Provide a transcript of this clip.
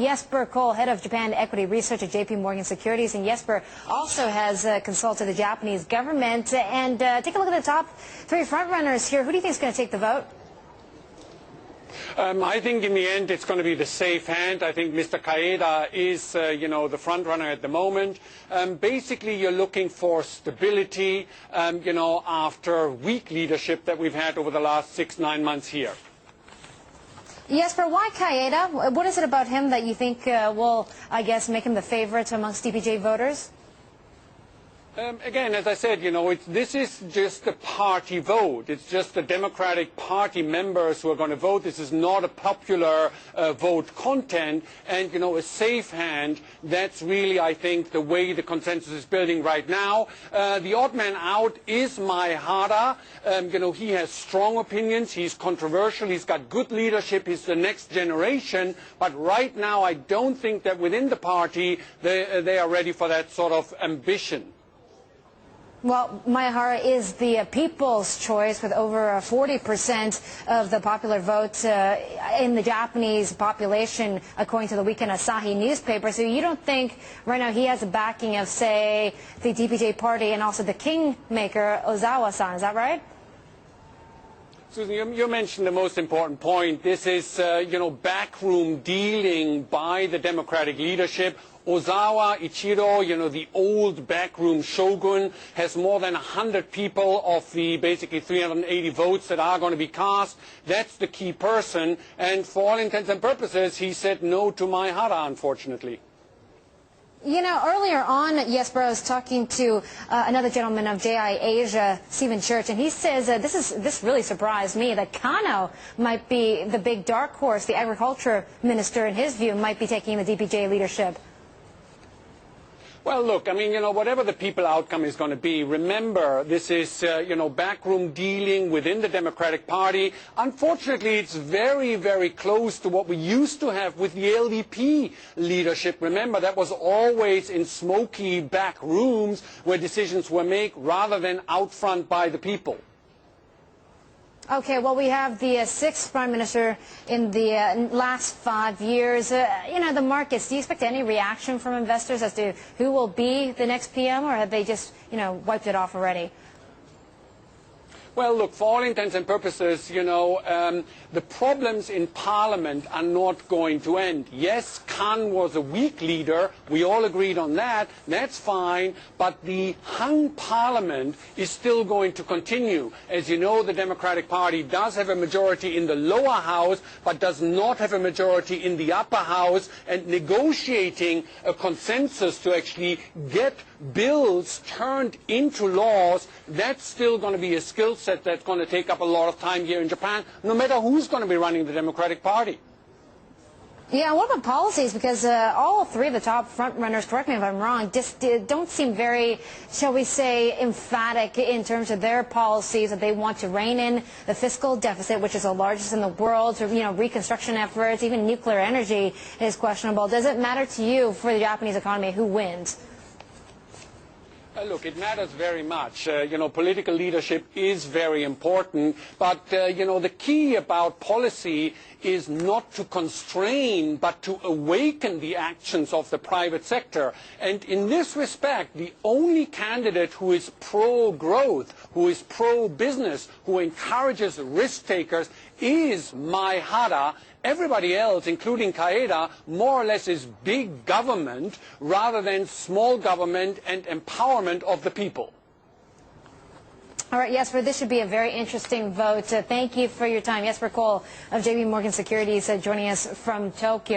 Jesper Koll, head of Japan equity research at JPMorgan Securities. And Jesper also has consulted the Japanese government. And take a look at the top three frontrunners here. Who do you think is going to take the vote? I think in the end it's going to be the safe hand. I think Mr. Kaeda is, the front runner at the moment. Basically, you're looking for stability, after weak leadership that we've had over the last 6-9 months here. Jesper, why Kaeda? What is it about him that you think will, I guess, make him the favorite amongst DPJ voters? Again, as I said, this is just a party vote. It's just the Democratic Party members who are going to vote. This is not a popular vote content. And, a safe hand, that's really, I think, the way the consensus is building right now. The odd man out is Maehara. He has strong opinions. He's controversial. He's got good leadership. He's the next generation. But right now, I don't think that within the party they are ready for that sort of ambition. Well, Maehara is the people's choice with over 40% of the popular vote in the Japanese population, according to the Weekend Asahi newspaper. So you don't think right now he has a backing of, say, the DPJ party and also the kingmaker, Ozawa-san. Is that right? Susan, you mentioned the most important point. This is, backroom dealing by the Democratic leadership. Ozawa Ichiro, the old backroom shogun, has more than 100 people of the basically 380 votes that are going to be cast. That's the key person. And for all intents and purposes, he said no to Maehara, unfortunately. Earlier on, Jesper, I was talking to another gentleman of JI Asia, Stephen Church, and he says this really surprised me, that Kano might be the big dark horse. The agriculture minister, in his view, might be taking the DPJ leadership. Well, look, whatever the people outcome is going to be, remember, this is, backroom dealing within the Democratic Party. Unfortunately, it's very, very close to what we used to have with the LDP leadership. Remember, that was always in smoky back rooms where decisions were made rather than out front by the people. Okay, well, we have the sixth Prime Minister in the last 5 years. The markets, do you expect any reaction from investors as to who will be the next PM, or have they just, wiped it off already? Well, look, for all intents and purposes, the problems in Parliament are not going to end. Yes, Kan was a weak leader. We all agreed on that. That's fine. But the hung Parliament is still going to continue. As you know, the Democratic Party does have a majority in the lower house, but does not have a majority in the upper house. And negotiating a consensus to actually get bills turned into laws, that's still going to be a skill set that's going to take up a lot of time here in Japan, no matter who's going to be running the Democratic Party. Yeah, what about policies? Because all three of the top front runners, correct me if I'm wrong, just don't seem very, shall we say, emphatic in terms of their policies, that they want to rein in the fiscal deficit, which is the largest in the world, or, reconstruction efforts, even nuclear energy is questionable. Does it matter to you, for the Japanese economy, who wins? Look, it matters very much. Political leadership is very important. But, the key about policy is not to constrain, but to awaken the actions of the private sector. And in this respect, the only candidate who is pro-growth, who is pro-business, who encourages risk-takers is Maehara. Everybody else, including Kaeda, more or less is big government rather than small government and empowerment of the people. All right, Jesper, this should be a very interesting vote. Thank you for your time. Jesper Koll of JPMorgan Securities joining us from Tokyo.